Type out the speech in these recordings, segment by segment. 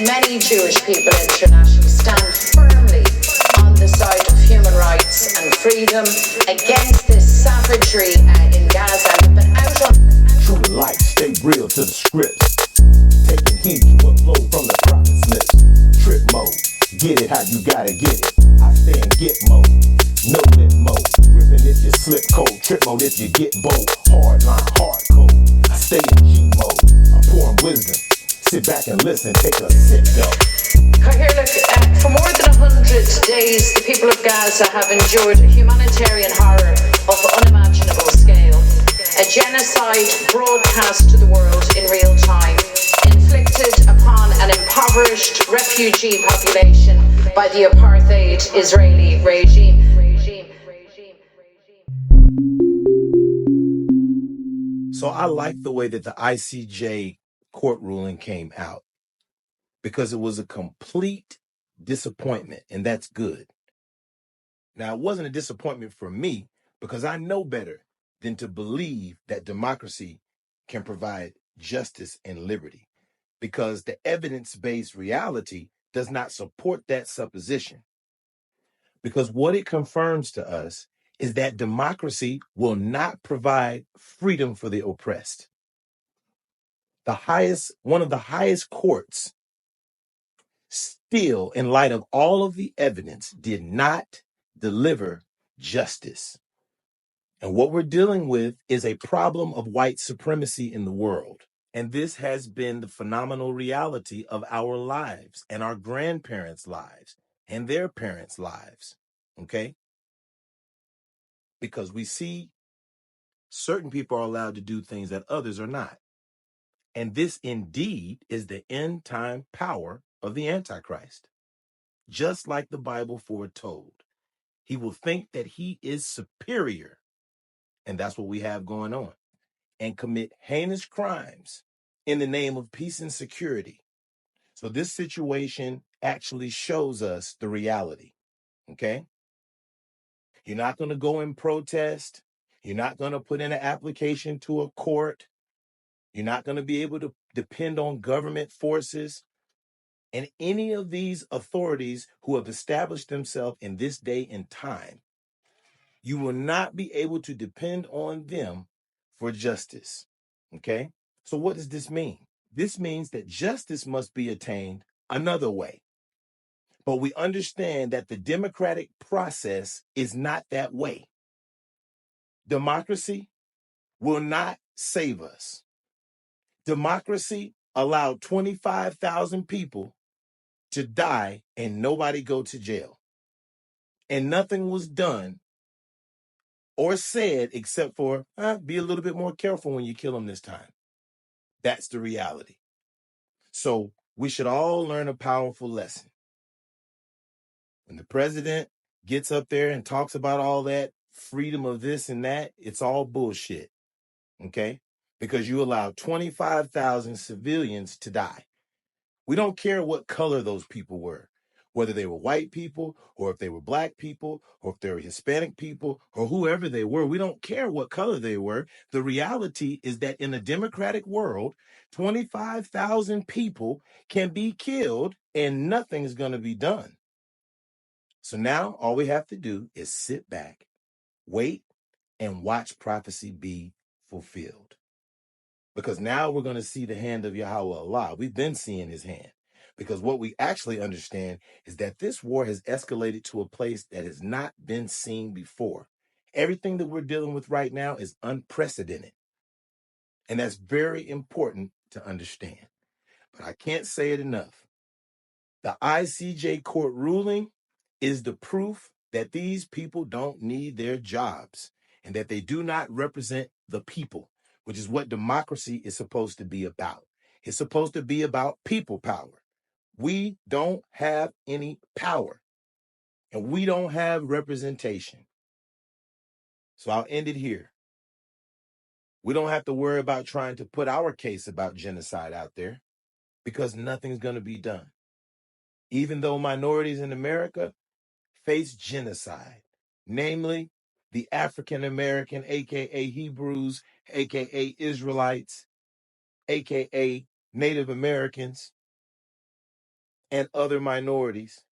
many Jewish people internationally stand firmly on the side of human rights and freedom against this savagery in Gaza. We've been out on true to life, stay real to the scripts. Taking heed to what flow from the prophet's lips. Trip mode, get it how you gotta get it. I stay in get mode, no lip mode. Ripping if you slip cold, trip mode if you get bold. Hard line, hard code. I stay in G mode. I'm pouring wisdom. Sit back and listen, take a sip though. Here, look, for more than 100 days, the people of Gaza have endured a humanitarian horror of unimaginable scale. A genocide broadcast to the world in real time, inflicted upon an impoverished refugee population by the apartheid Israeli regime. So I like the way that the ICJ court ruling came out because it was a complete disappointment, and that's good. Now, it wasn't a disappointment for me because I know better than to believe that democracy can provide justice and liberty, because the evidence-based reality does not support that supposition. Because what it confirms to us is that democracy will not provide freedom for the oppressed. One of the highest courts, still, in light of all of the evidence, did not deliver justice. And what we're dealing with is a problem of white supremacy in the world. And this has been the phenomenal reality of our lives and our grandparents' lives and their parents' lives. Okay? Because we see certain people are allowed to do things that others are not. And this indeed is the end time power of the Antichrist. Just like the Bible foretold, he will think that he is superior. And that's what we have going on. And commit heinous crimes in the name of peace and security. So this situation actually shows us the reality. Okay? You're not going to go and protest. You're not going to put in an application to a court. You're not going to be able to depend on government forces. And any of these authorities who have established themselves in this day and time, you will not be able to depend on them for justice. Okay? So what does this mean? This means that justice must be attained another way. But we understand that the democratic process is not that way. Democracy will not save us. Democracy allowed 25,000 people to die and nobody go to jail. And nothing was done or said except for, be a little bit more careful when you kill them this time. That's the reality. So we should all learn a powerful lesson. When the president gets up there and talks about all that freedom of this and that, it's all bullshit. Okay? Because you allowed 25,000 civilians to die. We don't care what color those people were, whether they were white people or if they were black people or if they were Hispanic people or whoever they were. We don't care what color they were. The reality is that in a democratic world, 25,000 people can be killed and nothing's going to be done. So now all we have to do is sit back, wait, and watch prophecy be fulfilled. Because now we're going to see the hand of Yahweh Allah. We've been seeing his hand. Because what we actually understand is that this war has escalated to a place that has not been seen before. Everything that we're dealing with right now is unprecedented. And that's very important to understand. But I can't say it enough. The ICJ court ruling is the proof that these people don't need their jobs and that they do not represent the people, which is what democracy is supposed to be about. It's supposed to be about people power. We don't have any power and we don't have representation. So I'll end it here. We don't have to worry about trying to put our case about genocide out there because nothing's going to be done. Even though minorities in America face genocide, namely the African American, aka Hebrews, aka Israelites, aka Native Americans, and other minorities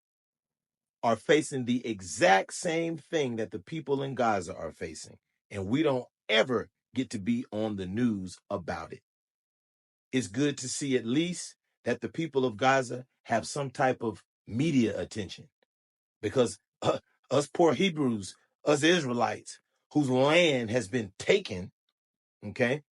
are facing the exact same thing that the people in Gaza are facing. And we don't ever get to be on the news about it. It's good to see at least that the people of Gaza have some type of media attention, because us poor Hebrews, us Israelites, whose land has been taken, okay,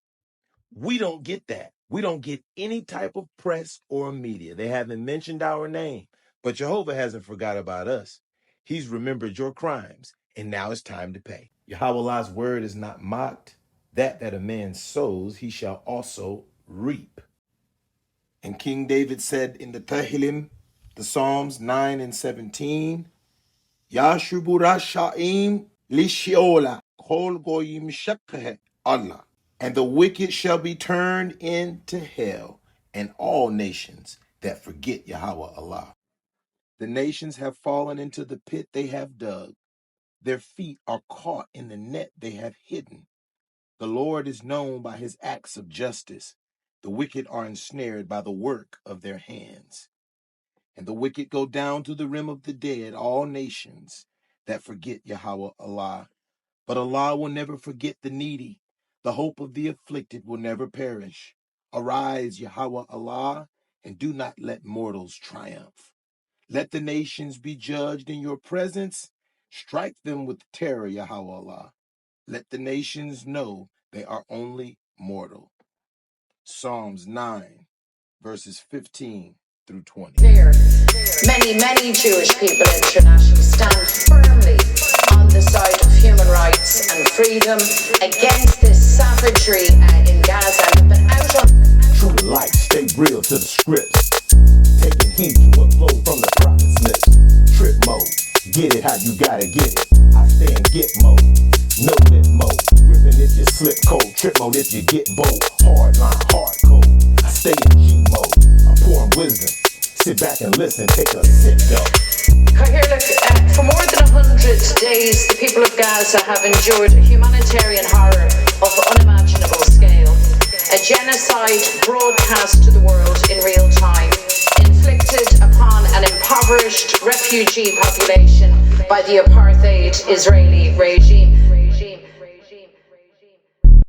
we don't get that. We don't get any type of press or media. They haven't mentioned our name, but Jehovah hasn't forgot about us. He's remembered your crimes, and now it's time to pay. Yahweh's word is not mocked. That a man sows, he shall also reap. And King David said in the Tehillim, the Psalms 9 and 17, Yashubu Rashaim Lishiola Kol Goyim Shekhe Allah. And the wicked shall be turned into hell, and all nations that forget Yahweh Allah. The nations have fallen into the pit they have dug. Their feet are caught in the net they have hidden. The Lord is known by his acts of justice. The wicked are ensnared by the work of their hands. And the wicked go down to the rim of the dead, all nations that forget Yahweh Allah. But Allah will never forget the needy. The hope of the afflicted will never perish. Arise, Yahweh Allah, and do not let mortals triumph. Let the nations be judged in your presence. Strike them with terror, Yahweh Allah. Let the nations know they are only mortal. Psalms 9, verses 15 through 20. There, many Jewish people internationally stand firmly on the side of human rights and freedom against this savagery in Gaza. Have been out on true to life, stay real to the scripts. Taking heed to what flows from the prophet's lips. Trip mode, get it how you gotta get it. I stay in get mode, no lip mode. Ripping if you slip cold, trip mode if you get bold. Hard line, hard code. I stay in G mode. I'm pouring wisdom. Sit back and listen, take a sip though. Here, look, for more than 100 days, the people of Gaza have endured a humanitarian horror of unimaginable scale. A genocide broadcast to the world in real time, inflicted upon an impoverished refugee population by the apartheid Israeli regime.